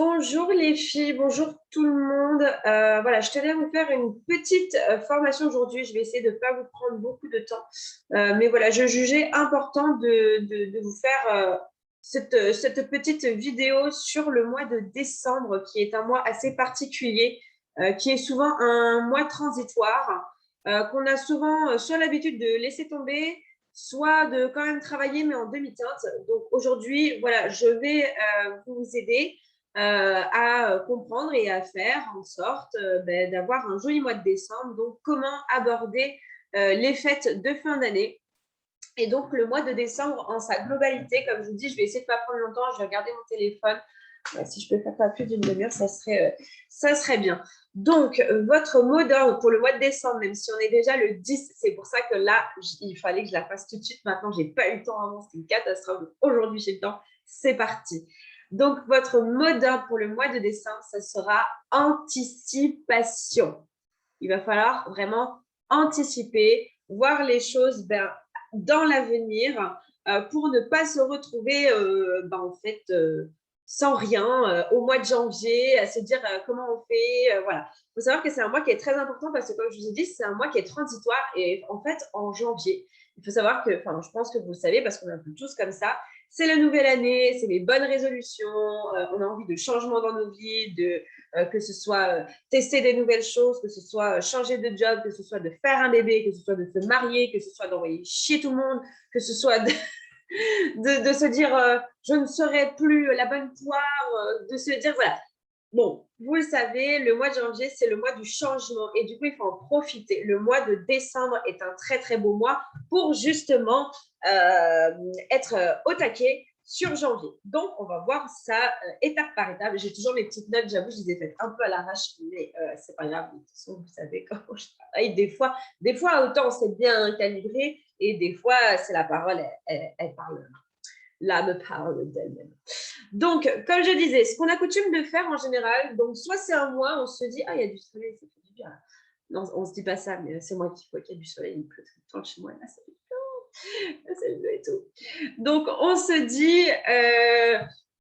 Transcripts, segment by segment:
Bonjour les filles, bonjour tout le monde. Voilà, je tenais à vous faire une petite formation aujourd'hui. Je vais essayer de ne pas vous prendre beaucoup de temps. Mais voilà, je jugeais important de vous faire cette petite vidéo sur le mois de décembre, qui est un mois assez particulier, qui est souvent un mois transitoire, qu'on a souvent soit l'habitude de laisser tomber, soit de quand même travailler, mais en demi-teinte. Donc aujourd'hui, voilà, je vais vous aider à comprendre et à faire en sorte d'avoir un joli mois de décembre. Donc, comment aborder les fêtes de fin d'année et donc le mois de décembre en sa globalité. Comme je vous dis, je vais essayer de ne pas prendre longtemps, je vais regarder mon téléphone. Si je peux faire pas plus d'une demi-heure, ça serait bien. Donc, votre mot d'ordre pour le mois de décembre, même si on est déjà le 10, c'est pour ça que là, il fallait que je la fasse tout de suite. Maintenant, je n'ai pas eu le temps avant, c'est une catastrophe. Aujourd'hui, j'ai le temps. C'est parti. Donc, votre mot d'ordre pour le mois de décembre, ça sera anticipation. Il va falloir vraiment anticiper, voir les choses dans l'avenir pour ne pas se retrouver en fait sans rien au mois de janvier, à se dire comment on fait. Voilà. Il faut savoir que c'est un mois qui est très important parce que, comme je vous ai dit, c'est un mois qui est transitoire et en fait, en janvier, il faut savoir que, je pense que vous le savez parce qu'on est un peu tous comme ça, c'est la nouvelle année, c'est les bonnes résolutions, on a envie de changement dans nos vies, que ce soit tester des nouvelles choses, que ce soit changer de job, que ce soit de faire un bébé, que ce soit de se marier, que ce soit d'envoyer chier tout le monde, que ce soit de se dire je ne serai plus la bonne poire, de se dire voilà. Bon, vous le savez, le mois de janvier, c'est le mois du changement et du coup, il faut en profiter. Le mois de décembre est un très, très beau mois pour justement être au taquet sur janvier. Donc, on va voir ça étape par étape. J'ai toujours mes petites notes, j'avoue, je les ai faites un peu à l'arrache, mais c'est pas grave. De toute façon, vous savez comment je travaille. Des fois autant c'est bien calibré et des fois, c'est la parole, elle parle. L'âme parle d'elle-même. Donc, comme je disais, ce qu'on a coutume de faire en général, donc soit c'est un mois, on se dit, ah, il y a du soleil, ça fait du bien. Non, on ne se dit pas ça, mais c'est moi qui vois qu'il y a du soleil, il pleut tout le temps chez moi, là, ça fait bien, c'est bleu et tout. Donc, on se dit,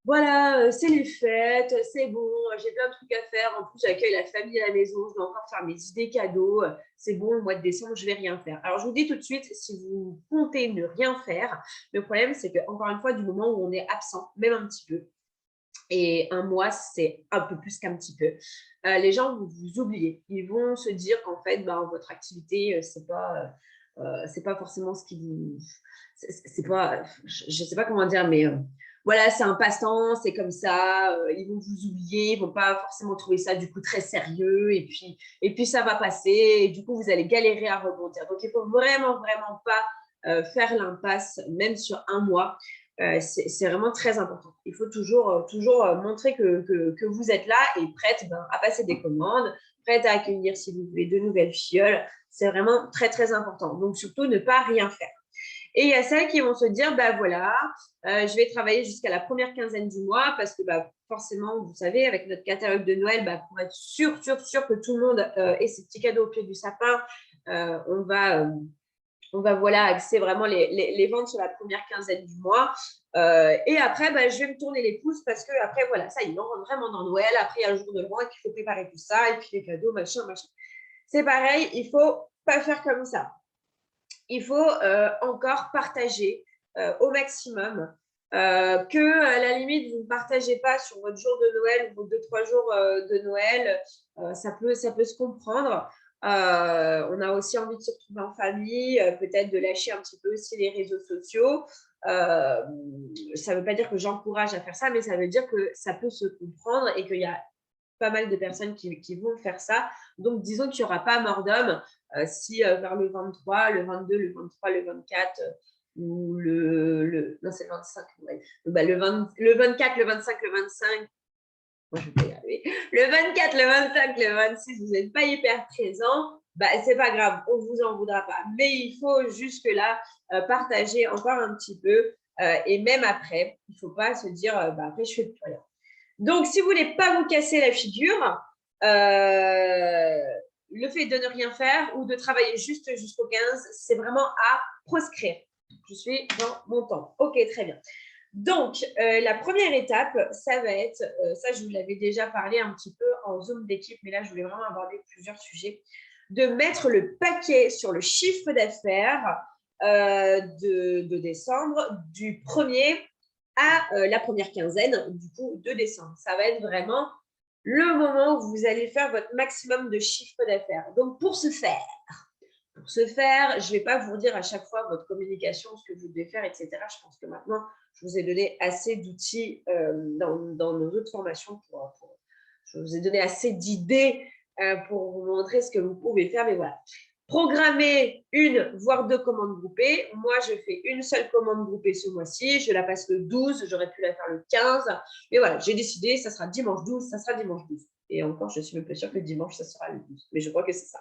voilà, c'est les fêtes, c'est bon, j'ai plein de trucs à faire. En plus, j'accueille la famille à la maison, je dois encore faire mes idées cadeaux. C'est bon, le mois de décembre, je ne vais rien faire. Alors, je vous dis tout de suite, si vous comptez ne rien faire, le problème, c'est que encore une fois, du moment où on est absent, même un petit peu, et un mois, c'est un peu plus qu'un petit peu, les gens vont vous oublier. Ils vont se dire qu'en fait, votre activité, c'est pas forcément ce qui vous... C'est pas... Je ne sais pas comment dire, mais voilà, c'est un passe-temps, c'est comme ça. Ils vont vous oublier, ils ne vont pas forcément trouver ça du coup très sérieux. Et puis ça va passer. Et du coup, vous allez galérer à rebondir. Donc, il ne faut vraiment, vraiment pas faire l'impasse, même sur un mois. C'est vraiment très important. Il faut toujours montrer que vous êtes là et prête à passer des commandes, prête à accueillir si vous voulez de nouvelles fioles. C'est vraiment très, très important. Donc, surtout, ne pas rien faire. Et il y a celles qui vont se dire, voilà, je vais travailler jusqu'à la première quinzaine du mois parce que forcément, vous savez, avec notre catalogue de Noël, pour être sûr que tout le monde ait ses petits cadeaux au pied du sapin, on va voilà, axer vraiment les ventes sur la première quinzaine du mois. Et après, je vais me tourner les pouces parce que après, voilà, ça, on rentre vraiment dans Noël. Après, il y a un jour de l'an qu'il faut préparer tout ça et puis les cadeaux, machin. C'est pareil, il ne faut pas faire comme ça. Il faut encore partager au maximum. Que à la limite, vous ne partagez pas sur votre jour de Noël ou vos 2-3 jours de Noël, ça peut se comprendre. On a aussi envie de se retrouver en famille, peut-être de lâcher un petit peu aussi les réseaux sociaux. Ça ne veut pas dire que j'encourage à faire ça, mais ça veut dire que ça peut se comprendre et qu'il y a pas mal de personnes qui vont faire ça. Donc, disons qu'il n'y aura pas mort d'homme si vers le 23, le 22, le 23, le 24 ou non, c'est le 25, ouais. Le 24, le 25, le 25, moi je vais y arriver. Le 24, le 25, le 26, vous n'êtes pas hyper présent, c'est pas grave, on ne vous en voudra pas. Mais il faut jusque-là partager encore un petit peu et même après, il ne faut pas se dire après je ne fais plus rien. Donc, si vous ne voulez pas vous casser la figure, le fait de ne rien faire ou de travailler juste jusqu'au 15, c'est vraiment à proscrire. Je suis dans mon temps. Ok, très bien. Donc, la première étape, ça va être, ça je vous l'avais déjà parlé un petit peu en Zoom d'équipe, mais là je voulais vraiment aborder plusieurs sujets, de mettre le paquet sur le chiffre d'affaires de décembre, du 1er à la première quinzaine du coup de décembre. Ça va être vraiment le moment où vous allez faire votre maximum de chiffre d'affaires. Donc, pour ce faire, je ne vais pas vous dire à chaque fois votre communication, ce que vous devez faire, etc. Je pense que maintenant, je vous ai donné assez d'outils dans nos autres formations. Je vous ai donné assez d'idées pour vous montrer ce que vous pouvez faire. Mais voilà, programmer une, voire deux commandes groupées. Moi, je fais une seule commande groupée ce mois-ci. Je la passe le 12. J'aurais pu la faire le 15. Mais voilà, j'ai décidé, ça sera dimanche 12, ça sera dimanche 12. Et encore, je suis même pas sûre que dimanche, ça sera le 12. Mais je crois que c'est ça.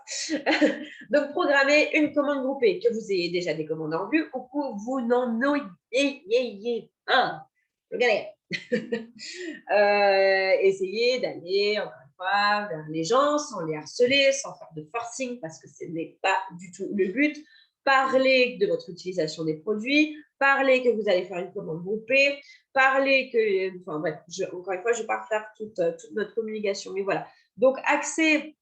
Donc, programmez une commande groupée, que vous ayez déjà des commandes en vue ou que vous n'en ayez pas. Regardez. Essayez d'aller, encore une fois, vers les gens sans les harceler, sans faire de forcing, parce que ce n'est pas du tout le but. Parlez de votre utilisation des produits, parlez que vous allez faire une commande groupée, parlez que, enfin bref, encore une fois, je ne vais pas refaire toute notre communication, mais voilà. Donc, axez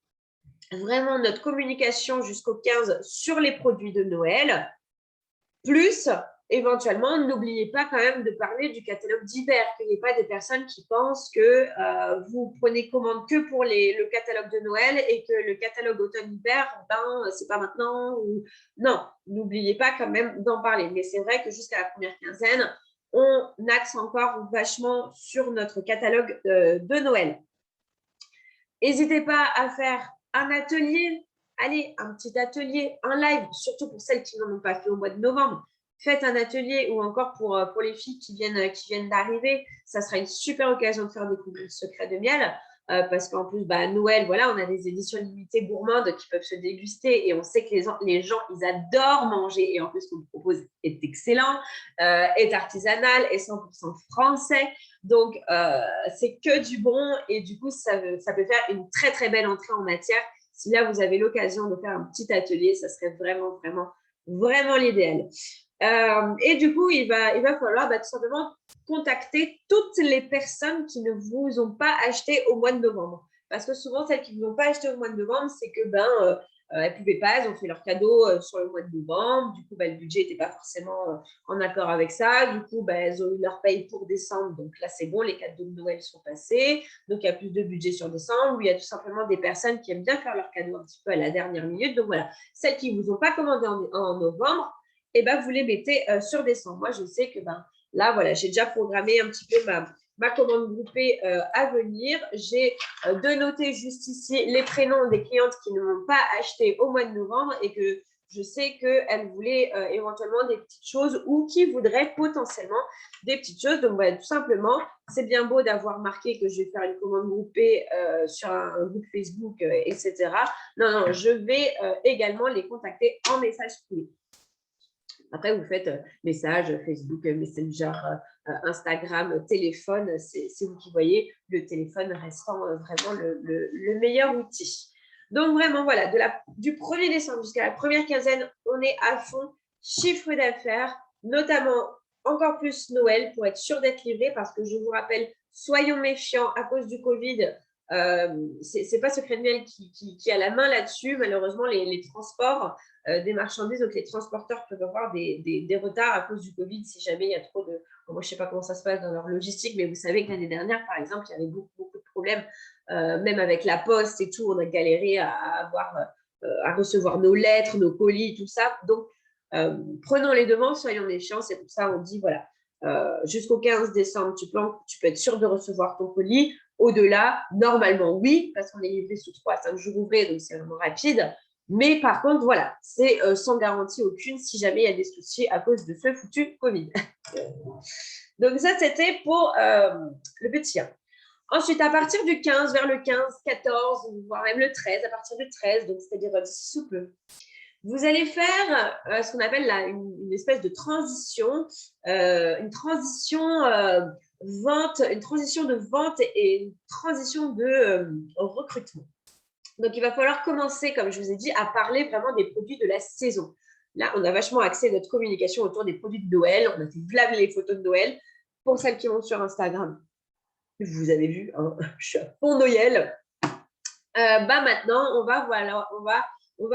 vraiment notre communication jusqu'au 15 sur les produits de Noël, plus éventuellement, n'oubliez pas quand même de parler du catalogue d'hiver, qu'il n'y ait pas des personnes qui pensent que vous prenez commande que pour le catalogue de Noël et que le catalogue automne-hiver, ben, c'est pas maintenant. Ou... Non, n'oubliez pas quand même d'en parler. Mais c'est vrai que jusqu'à la première quinzaine, on axe encore vachement sur notre catalogue de Noël. N'hésitez pas à faire un atelier, allez, un petit atelier, un live, surtout pour celles qui n'en ont pas fait au mois de novembre. Faites un atelier ou encore pour les filles qui viennent d'arriver. Ça sera une super occasion de faire découvrir le secret de miel. Parce qu'en plus, Noël, voilà, on a des éditions limitées gourmandes qui peuvent se déguster et on sait que les gens, ils adorent manger et en plus, ce qu'on propose est excellent, est artisanal, est 100% français. Donc, c'est que du bon et du coup, ça peut faire une très, très belle entrée en matière. Si là, vous avez l'occasion de faire un petit atelier, ça serait vraiment, vraiment, vraiment l'idéal. Et du coup, il va falloir tout simplement contacter toutes les personnes qui ne vous ont pas acheté au mois de novembre. Parce que souvent, celles qui ne vous ont pas acheté au mois de novembre, c'est que elles ne pouvaient pas, elles ont fait leur cadeau sur le mois de novembre. Du coup, le budget n'était pas forcément en accord avec ça. Du coup, elles ont eu leur paye pour décembre. Donc là, c'est bon, les cadeaux de Noël sont passés. Donc, il y a plus de budget sur décembre. Il y a tout simplement des personnes qui aiment bien faire leur cadeau un petit peu à la dernière minute. Donc voilà, celles qui ne vous ont pas commandé en novembre, et vous les mettez sur décembre. Moi, je sais que là, voilà, j'ai déjà programmé un petit peu ma commande groupée à venir. J'ai de noter juste ici les prénoms des clientes qui ne m'ont pas acheté au mois de novembre et que je sais qu'elles voulaient éventuellement des petites choses ou qui voudraient potentiellement des petites choses. Donc, voilà, tout simplement, c'est bien beau d'avoir marqué que je vais faire une commande groupée sur un groupe Facebook, etc. Non, je vais également les contacter en message privé. Après, vous faites message, Facebook, Messenger, Instagram, téléphone, c'est vous qui voyez, le téléphone restant vraiment le meilleur outil. Donc, vraiment, voilà, du 1er décembre jusqu'à la première quinzaine, on est à fond chiffre d'affaires, notamment encore plus Noël pour être sûr d'être livré parce que je vous rappelle, soyons méfiants à cause du Covid. C'est pas Secret de Miel qui a la main là-dessus. Malheureusement, les transports des marchandises, donc les transporteurs peuvent avoir des retards à cause du Covid si jamais il y a trop de... Moi, je ne sais pas comment ça se passe dans leur logistique, mais vous savez que l'année dernière, par exemple, il y avait beaucoup, beaucoup de problèmes, même avec la poste et tout, on a galéré à recevoir nos lettres, nos colis, tout ça. Donc, prenons les devants, soyons méfiants, c'est pour ça qu'on dit, voilà, jusqu'au 15 décembre, tu peux être sûr de recevoir ton colis. Au-delà, normalement, oui, parce qu'on est livré sous 3 à 5 jours ouvrés, donc c'est vraiment rapide. Mais par contre, voilà, c'est sans garantie aucune si jamais il y a des soucis à cause de ce foutu Covid. Donc ça, c'était pour le petit 1. Ensuite, à partir du 15, vers le 15, 14, voire même le 13, à partir du 13, donc c'est-à-dire d'ici sous peu, vous allez faire ce qu'on appelle une espèce de transition, une transition de vente et une transition de recrutement. Donc, il va falloir commencer, comme je vous ai dit, à parler vraiment des produits de la saison. Là, on a vachement axé notre communication autour des produits de Noël. On a fait blâmer les photos de Noël. pour celles qui vont sur Instagram, vous avez vu, hein, je suis à fond Noël. Maintenant, on va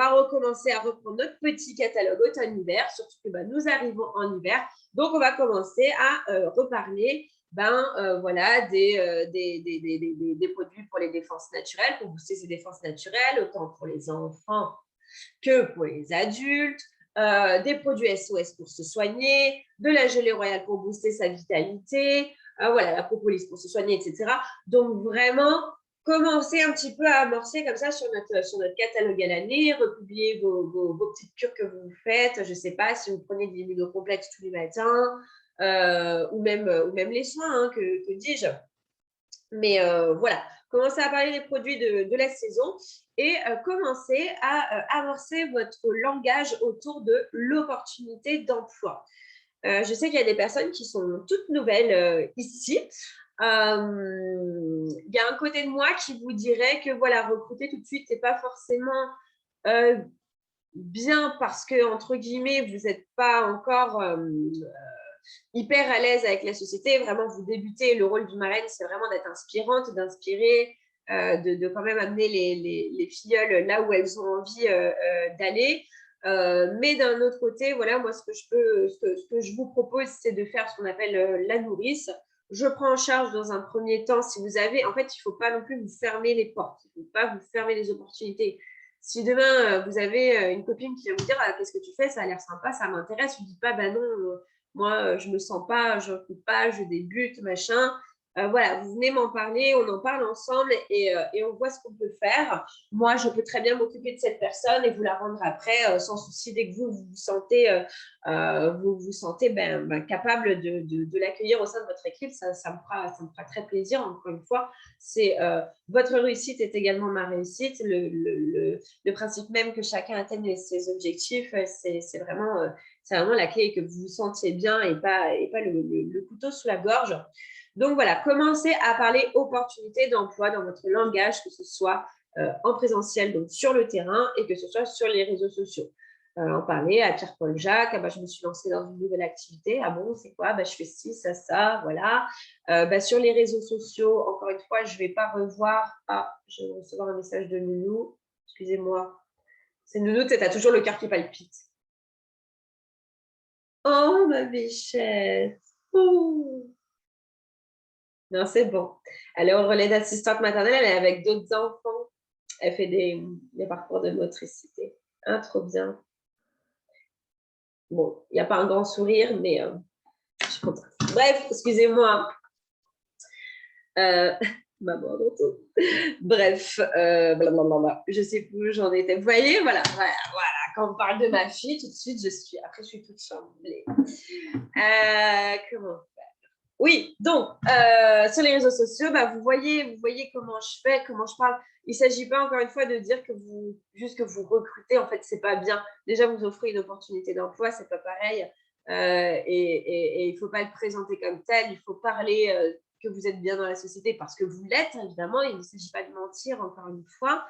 recommencer à reprendre notre petit catalogue automne-hiver, surtout que nous arrivons en hiver. Donc, on va commencer à reparler voilà, des produits pour les défenses naturelles, pour booster ces défenses naturelles, autant pour les enfants que pour les adultes, des produits SOS pour se soigner, de la gelée royale pour booster sa vitalité, voilà, la propolis pour se soigner, etc. Donc, vraiment, commencez un petit peu à amorcer comme ça sur notre catalogue à l'année, republier vos petites cures que vous faites. Je ne sais pas si vous prenez des immunocomplexes tous les matins ou même les soins, hein, que dis-je. Mais voilà, commencez à parler des produits de la saison et commencez à amorcer votre langage autour de l'opportunité d'emploi. Je sais qu'il y a des personnes qui sont toutes nouvelles ici. Il y a un côté de moi qui vous dirait que voilà, recruter tout de suite, ce n'est pas forcément bien parce que, entre guillemets, vous n'êtes pas encore hyper à l'aise avec la société. Vraiment, vous débutez. Le rôle du marraine, c'est vraiment d'être inspirante, d'inspirer, de quand même amener les filleules là où elles ont envie d'aller. Mais d'un autre côté, voilà, moi, ce que je vous propose, c'est de faire ce qu'on appelle la nourrice. Je prends en charge dans un premier temps, si vous avez, en fait, il ne faut pas non plus vous fermer les portes, il ne faut pas vous fermer les opportunités. Si demain, vous avez une copine qui vient vous dire qu'est-ce que tu fais, ça a l'air sympa, ça m'intéresse, vous ne dites pas, non, moi, je ne me sens pas, je ne recrute pas, je débute, machin. Voilà, vous venez m'en parler, on en parle ensemble et on voit ce qu'on peut faire. Moi, je peux très bien m'occuper de cette personne et vous la rendre après sans souci dès que vous vous sentez capable de l'accueillir au sein de votre équipe. Ça me fera très plaisir. Encore une fois, c'est votre réussite est également ma réussite. Le principe même que chacun atteigne ses objectifs, c'est vraiment la clé, que vous vous sentiez bien et pas le couteau sous la gorge. Donc voilà, commencez à parler opportunités d'emploi dans votre langage, que ce soit en présentiel, donc sur le terrain, et que ce soit sur les réseaux sociaux. En parler à Pierre-Paul Jacques, je me suis lancée dans une nouvelle activité, ah bon, c'est quoi, je fais ci, ça, voilà. Sur les réseaux sociaux, encore une fois, je ne vais pas revoir, je vais recevoir un message de Nounou, excusez-moi, c'est Nounou, tu as toujours le cœur qui palpite. Oh, ma bichette. Ouh. Non, c'est bon. Elle est au relais d'assistante maternelle, elle est avec d'autres enfants. Elle fait des parcours de motricité. Trop bien. Bon, il n'y a pas un grand sourire, mais je suis contente. Bref, excusez-moi. Maman, bref, je sais plus où j'en étais. Vous voyez, voilà. Quand on parle de ma fille, tout de suite, après, je suis toute chamblée. Comment Oui, donc, sur les réseaux sociaux, vous voyez comment je fais, comment je parle. Il ne s'agit pas, encore une fois, de dire que vous recrutez. En fait, ce n'est pas bien. Déjà, vous offrez une opportunité d'emploi, ce n'est pas pareil. Et il ne faut pas le présenter comme tel. Il faut parler que vous êtes bien dans la société parce que vous l'êtes, évidemment. Il ne s'agit pas de mentir, encore une fois.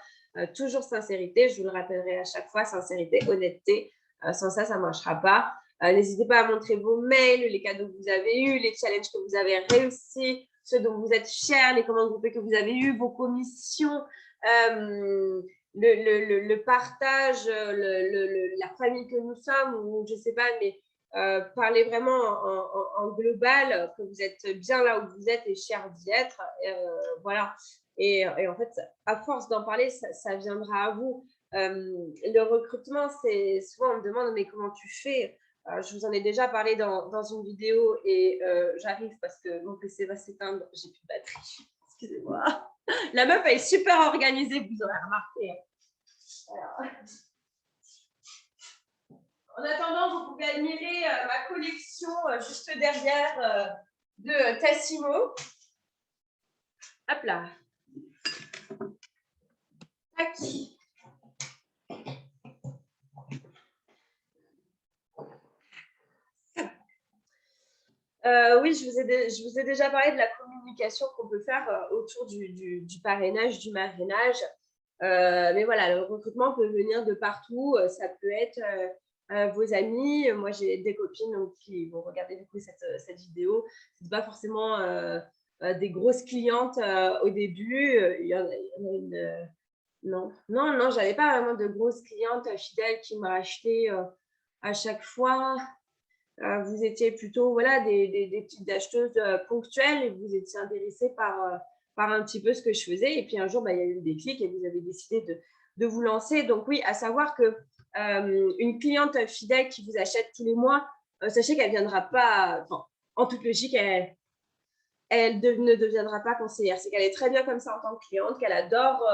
Toujours sincérité, je vous le rappellerai à chaque fois, sincérité, honnêteté. Sans ça ne marchera pas. N'hésitez pas à montrer vos mails, les cadeaux que vous avez eus, les challenges que vous avez réussi, ceux dont vous êtes fiers, les commandes groupées que vous avez eues, vos commissions, le partage, la famille que nous sommes, ou je ne sais pas, mais parlez vraiment en global, que vous êtes bien là où vous êtes et fiers d'y être. Voilà. Et en fait, à force d'en parler, ça viendra à vous. Le recrutement, c'est souvent on me demande mais comment tu fais? Je vous en ai déjà parlé dans une vidéo et j'arrive parce que mon PC va s'éteindre, j'ai plus de batterie. Excusez-moi. La meuf, elle est super organisée, vous aurez remarqué. Alors. En attendant, vous pouvez admirer ma collection juste derrière de Tassimo. Hop là. Tac. Oui, je vous ai déjà parlé de la communication qu'on peut faire autour du parrainage, du marrainage. Mais voilà, le recrutement peut venir de partout. Ça peut être vos amis. Moi, j'ai des copines donc, qui vont regarder du coup cette vidéo. Ce n'est pas forcément des grosses clientes au début. Il y en a une… non, j'avais pas vraiment de grosses clientes fidèles qui m'ont acheté à chaque fois. Vous étiez plutôt voilà, des petites acheteuses ponctuelles et vous étiez intéressées par un petit peu ce que je faisais. Et puis un jour, il y a eu des clics et vous avez décidé de vous lancer. Donc oui, à savoir que une cliente fidèle qui vous achète tous les mois, sachez qu'elle ne viendra pas, en toute logique, ne deviendra pas conseillère. C'est qu'elle est très bien comme ça en tant que cliente, qu'elle adore,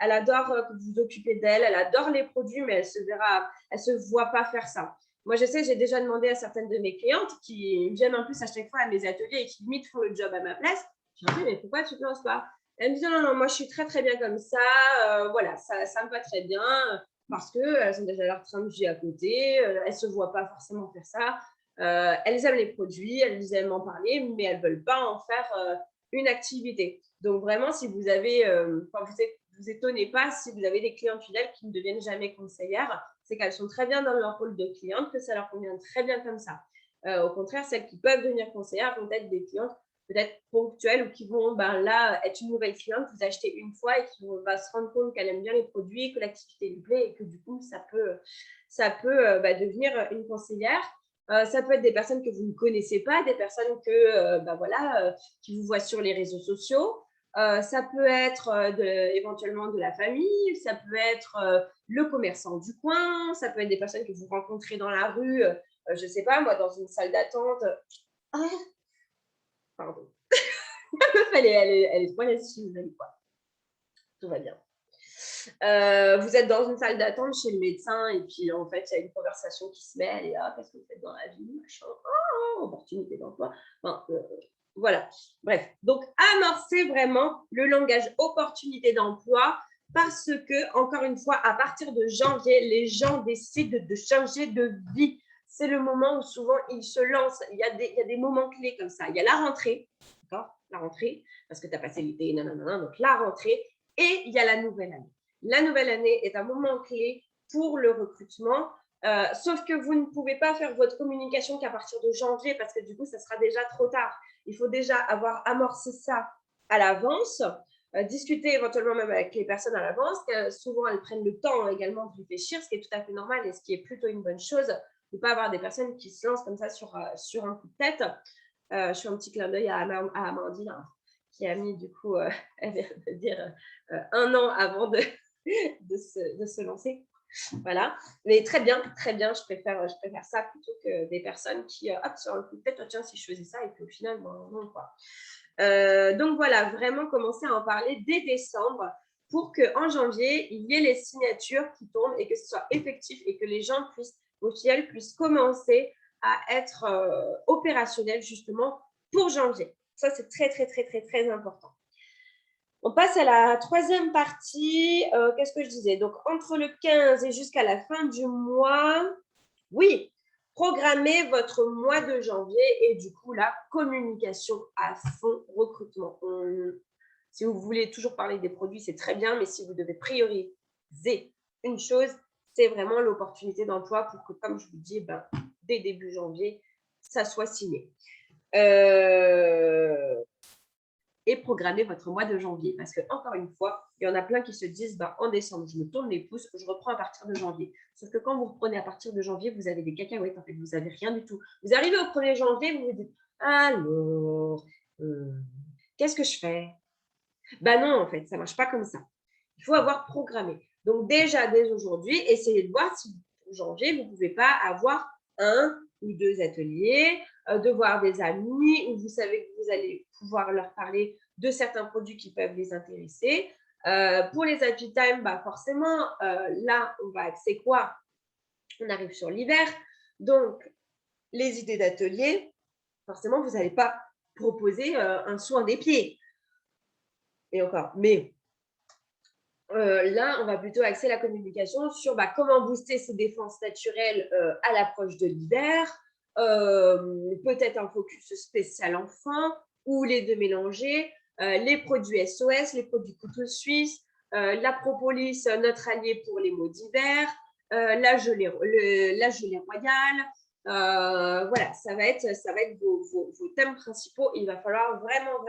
que vous vous occupez d'elle, elle adore les produits, mais elle se voit pas faire ça. Moi, je sais, j'ai déjà demandé à certaines de mes clientes qui viennent en plus à chaque fois à mes ateliers et qui limite font le job à ma place. Je leur dis, mais pourquoi tu ne te lances pas? Elle me dit, non, moi, je suis très, très bien comme ça. Voilà, ça me va très bien parce qu'elles ont déjà leur train de vie à côté. Elles ne se voient pas forcément faire ça. Elles aiment les produits, elles aiment en parler, mais elles ne veulent pas en faire une activité. Donc vraiment, si vous avez, vous étonnez pas si vous avez des clientes fidèles qui ne deviennent jamais conseillères, c'est qu'elles sont très bien dans leur rôle de cliente, que ça leur convient très bien comme ça. Au contraire, celles qui peuvent devenir conseillères vont être des clientes peut-être ponctuelles ou qui vont là être une nouvelle cliente, vous achetez une fois et qui va se rendre compte qu'elle aime bien les produits, que l'activité lui plaît et que du coup, ça peut devenir une conseillère. Ça peut être des personnes que vous ne connaissez pas, des personnes qui vous voient sur les réseaux sociaux. Ça peut être éventuellement de la famille, ça peut être le commerçant du coin, ça peut être des personnes que vous rencontrez dans la rue, je ne sais pas, moi, dans une salle d'attente. Ah, pardon. Elle est trop là-dessus, quoi. Tout va bien. Vous êtes dans une salle d'attente chez le médecin et puis en fait, il y a une conversation qui se met. Elle est là, qu'est-ce que vous faites dans la vie, machin, opportunité d'emploi. Voilà. Bref, donc amorcer vraiment le langage opportunité d'emploi parce que, encore une fois, à partir de janvier, les gens décident de changer de vie. C'est le moment où souvent ils se lancent. Il y a des moments clés comme ça. Il y a la rentrée, d'accord? La rentrée, parce que tu as passé l'été, donc la rentrée, et il y a la nouvelle année. La nouvelle année est un moment clé pour le recrutement, sauf que vous ne pouvez pas faire votre communication qu'à partir de janvier parce que du coup, ça sera déjà trop tard. Il faut déjà avoir amorcé ça à l'avance, discuter éventuellement même avec les personnes à l'avance. Souvent, elles prennent le temps également de réfléchir, ce qui est tout à fait normal et ce qui est plutôt une bonne chose. De ne pas avoir des personnes qui se lancent comme ça sur un coup de tête. Je fais un petit clin d'œil à Amandine, qui a mis du coup, elle vient de dire, 1 an avant de se lancer. Voilà. Mais très bien, je préfère ça plutôt que des personnes qui, sur un coup de tête, tiens, si je faisais ça, et puis au final, non, quoi. Donc voilà, vraiment commencer à en parler dès décembre pour qu'en janvier, il y ait les signatures qui tombent et que ce soit effectif et que les gens puissent commencer à être opérationnels justement pour janvier. Ça, c'est très, très, très, très, très important. On passe à la troisième partie. Qu'est-ce que je disais? Donc, entre le 15 et jusqu'à la fin du mois, oui, programmez votre mois de janvier et du coup, la communication à fond, recrutement. Si vous voulez toujours parler des produits, c'est très bien, mais si vous devez prioriser une chose, c'est vraiment l'opportunité d'emploi pour que, comme je vous dis, dès début janvier, ça soit signé. Et programmer votre mois de janvier. Parce que, encore une fois, il y en a plein qui se disent en décembre, je me tourne les pouces, je reprends à partir de janvier. Sauf que quand vous reprenez à partir de janvier, vous avez des cacahuètes, en fait, vous n'avez rien du tout. Vous arrivez au 1er janvier, vous vous dites alors, qu'est-ce que je fais? Non, en fait, ça ne marche pas comme ça. Il faut avoir programmé. Donc, déjà, dès aujourd'hui, essayez de voir si pour janvier, vous ne pouvez pas avoir 1 ou 2 ateliers, de voir des amis où vous savez que vous allez pouvoir leur parler de certains produits qui peuvent les intéresser. Pour les happy time, forcément, là, c'est quoi? On arrive sur l'hiver. Donc, les idées d'atelier, forcément, vous n'allez pas proposer un soin des pieds. Et encore, mais là, on va plutôt axer la communication sur comment booster ses défenses naturelles à l'approche de l'hiver, peut-être un focus spécial enfant ou les deux mélangés, les produits SOS, les produits couteau suisse, la propolis, notre allié pour les maux d'hiver, la gelée royale. Voilà, ça va être vos thèmes principaux. Il va falloir vraiment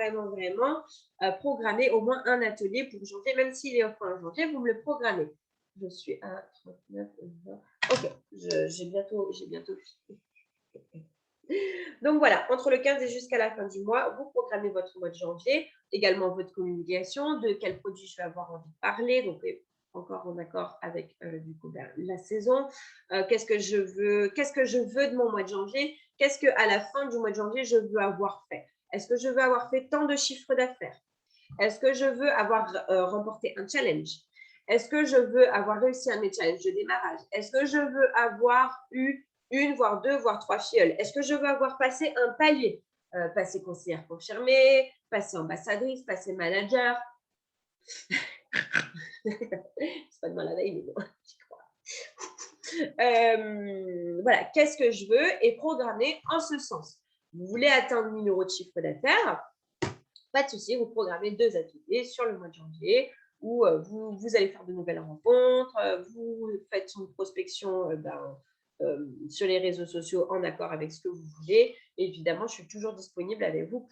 programmer au moins un atelier pour janvier, même s'il est au fin janvier, vous me le programmez. Je suis à 39, 20. Ok, j'ai bientôt fini. Donc voilà, entre le 15 et jusqu'à la fin du mois, vous programmez votre mois de janvier, également votre communication, de quel produit je vais avoir envie de parler, donc encore en accord avec du coup, la saison. Qu'est-ce que je veux de mon mois de janvier? Qu'est-ce qu'à la fin du mois de janvier, je veux avoir fait? Est-ce que je veux avoir fait tant de chiffres d'affaires? Est-ce que je veux avoir remporté un challenge? Est-ce que je veux avoir réussi à mes challenges de démarrage? Est-ce que je veux avoir eu une, voire deux, voire trois filleuls? Est-ce que je veux avoir passé un palier? Passer conseillère confirmée, passer ambassadrice, passer manager. C'est pas demain la veille, mais bon, j'y crois. Voilà, qu'est-ce que je veux et programmer en ce sens. Vous voulez atteindre 1 000 € de chiffre d'affaires? Pas de souci, vous programmez 2 ateliers sur le mois de janvier où vous allez faire de nouvelles rencontres, vous faites une prospection sur les réseaux sociaux en accord avec ce que vous voulez. Et évidemment, je suis toujours disponible avec vous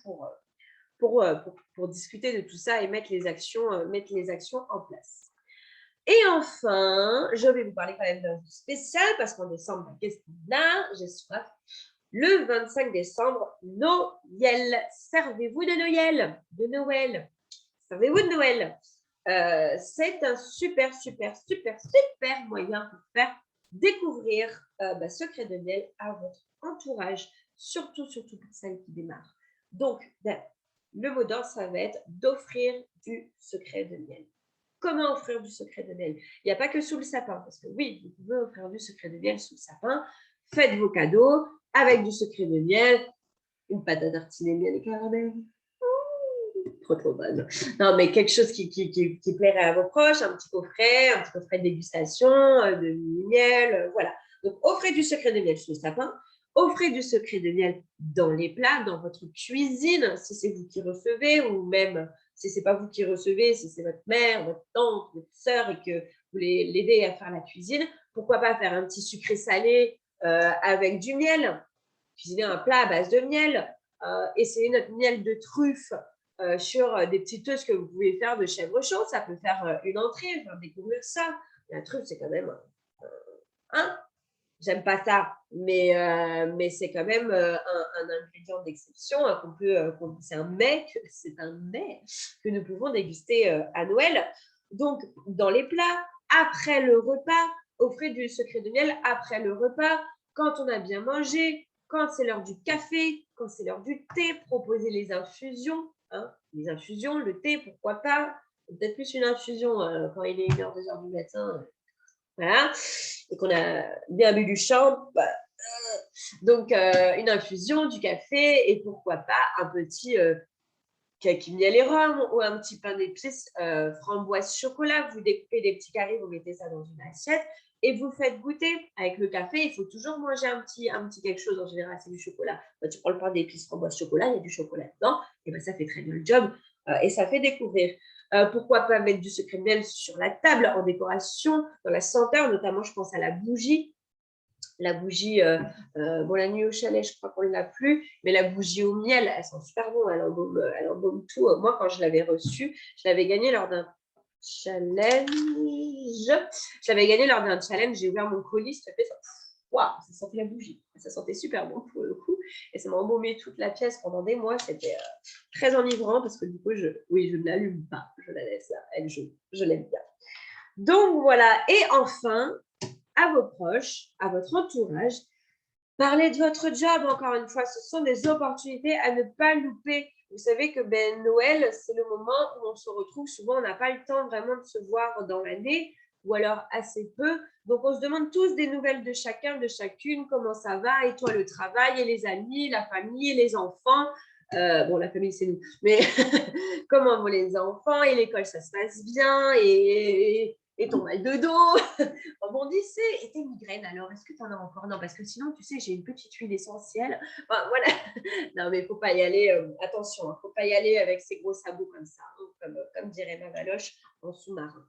pour discuter de tout ça et mettre les actions en place. Et enfin, je vais vous parler quand même d'un jour spécial parce qu'en décembre, qu'est-ce qu'on a? J'ai soif. Le 25 décembre, Noël. Servez-vous de Noël. Servez-vous de Noël. C'est un super moyen pour faire découvrir Secret de miel à votre entourage, surtout pour celles qui démarrent. Donc, le mot d'ordre, ça va être d'offrir du secret de miel. Comment offrir du secret de miel? Il n'y a pas que sous le sapin, parce que oui, vous pouvez offrir du secret de miel sous le sapin. Faites vos cadeaux avec du secret de miel, une pâte à tartiner miel et caramel. Trop bonne. Non, mais quelque chose qui plairait à vos proches, un petit coffret de dégustation, de miel, voilà. Donc, offrez du secret de miel sous le sapin. Offrez du secret de miel dans les plats, dans votre cuisine, si c'est vous qui recevez, ou même si ce n'est pas vous qui recevez, si c'est votre mère, votre tante, votre sœur, et que vous voulez l'aider à faire la cuisine, pourquoi pas faire un petit sucré salé avec du miel, cuisiner un plat à base de miel, essayer notre miel de truffe sur des petites toasts que vous pouvez faire de chèvre chaud, ça peut faire une entrée, faire découvrir ça. La truffe, c'est quand même j'aime pas ça, mais c'est quand même un ingrédient d'exception c'est un mets que nous pouvons déguster à Noël. Donc, dans les plats, après le repas, offrez du secret de miel après le repas, quand on a bien mangé, quand c'est l'heure du café, quand c'est l'heure du thé, proposez les infusions. Les infusions, le thé, pourquoi pas. Peut-être plus une infusion quand il est 1h, 2h du matin. Voilà, et qu'on a bien bu du champ, donc une infusion, du café et pourquoi pas un petit kaki miel et rhum ou un petit pain d'épices framboise chocolat. Vous découpez des petits carrés, vous mettez ça dans une assiette et vous faites goûter. Avec le café, il faut toujours manger un petit quelque chose. En général, c'est du chocolat. Tu prends le pain d'épices framboise chocolat, il y a du chocolat dedans, et ça fait très bien le job et ça fait découvrir. Pourquoi pas mettre du secret de miel sur la table en décoration, dans la senteur, notamment je pense à la bougie. La bougie, bon, la nuit au chalet, je crois qu'on ne l'a plus, mais la bougie au miel, elle sent super bon, elle embaume tout. Moi, quand je l'avais reçue, je l'avais gagnée lors d'un challenge. J'ai ouvert mon colis, ça fait ça. Waouh, ça sentait la bougie. Ça sentait super bon pour le coup. Et ça m'a embaumé toute la pièce pendant des mois. C'était très enivrant parce que du coup, je ne l'allume pas. Je la laisse là. Elle joue. Je l'aime bien. Donc voilà. Et enfin, à vos proches, à votre entourage, parlez de votre job. Encore une fois, ce sont des opportunités à ne pas louper. Vous savez que Noël, c'est le moment où on se retrouve. Souvent, on n'a pas le temps vraiment de se voir dans l'année ou alors assez peu. Donc, on se demande tous des nouvelles de chacun, de chacune, comment ça va, et toi, le travail, et les amis, la famille, les enfants. Bon, la famille, c'est nous. Mais comment vont les enfants et l'école, ça se passe bien et ton mal de dos, rebondissez. Et tes migraines, alors, est-ce que tu en as encore? Non, parce que sinon, tu sais, j'ai une petite huile essentielle. Enfin, voilà. Non, mais il ne faut pas y aller, attention, il ne faut pas y aller avec ces gros sabots comme ça. Comme dirait ma Valoche, en sous-marin.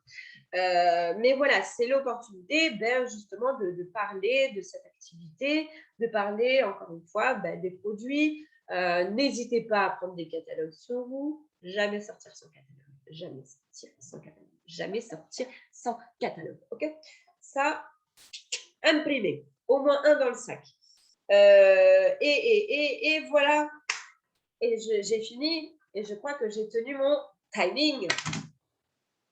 Mais voilà, c'est l'opportunité justement de parler de cette activité, de parler encore une fois des produits. N'hésitez pas à prendre des catalogues sur vous, jamais sortir sans catalogue, jamais sortir sans catalogue, jamais sortir sans catalogue, ok? Ça, imprimé, au moins un dans le sac. Et voilà, et j'ai fini, et je crois que j'ai tenu mon timing.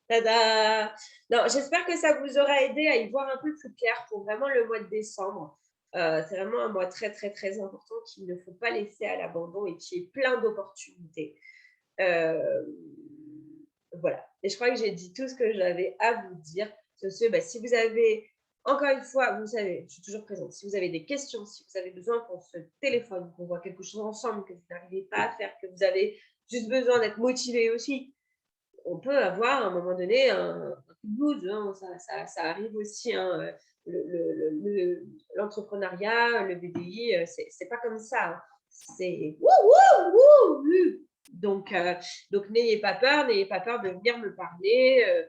Tada! Non, j'espère que ça vous aura aidé à y voir un peu plus clair pour vraiment le mois de décembre. C'est vraiment un mois très, très, très important qu'il ne faut pas laisser à l'abandon et qui est plein d'opportunités. Voilà. Et je crois que j'ai dit tout ce que j'avais à vous dire. Si vous avez, encore une fois, vous savez, je suis toujours présente. Si vous avez des questions, si vous avez besoin qu'on se téléphone, qu'on voit quelque chose ensemble que vous n'arrivez pas à faire, que vous avez juste besoin d'être motivé aussi, on peut avoir à un moment donné un coup de blues, hein, ça arrive aussi. Hein, l'entrepreneuriat, le BDI, c'est pas comme ça. Hein. C'est donc n'ayez pas peur de venir me parler.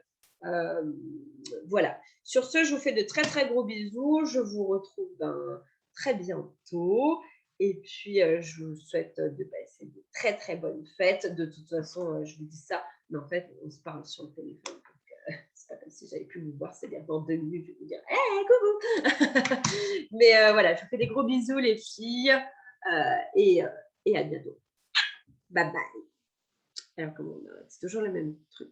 Voilà. Sur ce, je vous fais de très très gros bisous. Je vous retrouve très bientôt. Et puis, je vous souhaite de passer de très très bonnes fêtes. De toute façon, je vous dis ça, mais en fait, on se parle sur le téléphone. C'est pas comme si j'avais pu vous voir, c'est bien dans 2 minutes, je vais vous dire hey, coucou. Mais voilà, je vous fais des gros bisous, les filles, et à bientôt. Bye bye. Alors, comment on arrête? C'est toujours le même truc.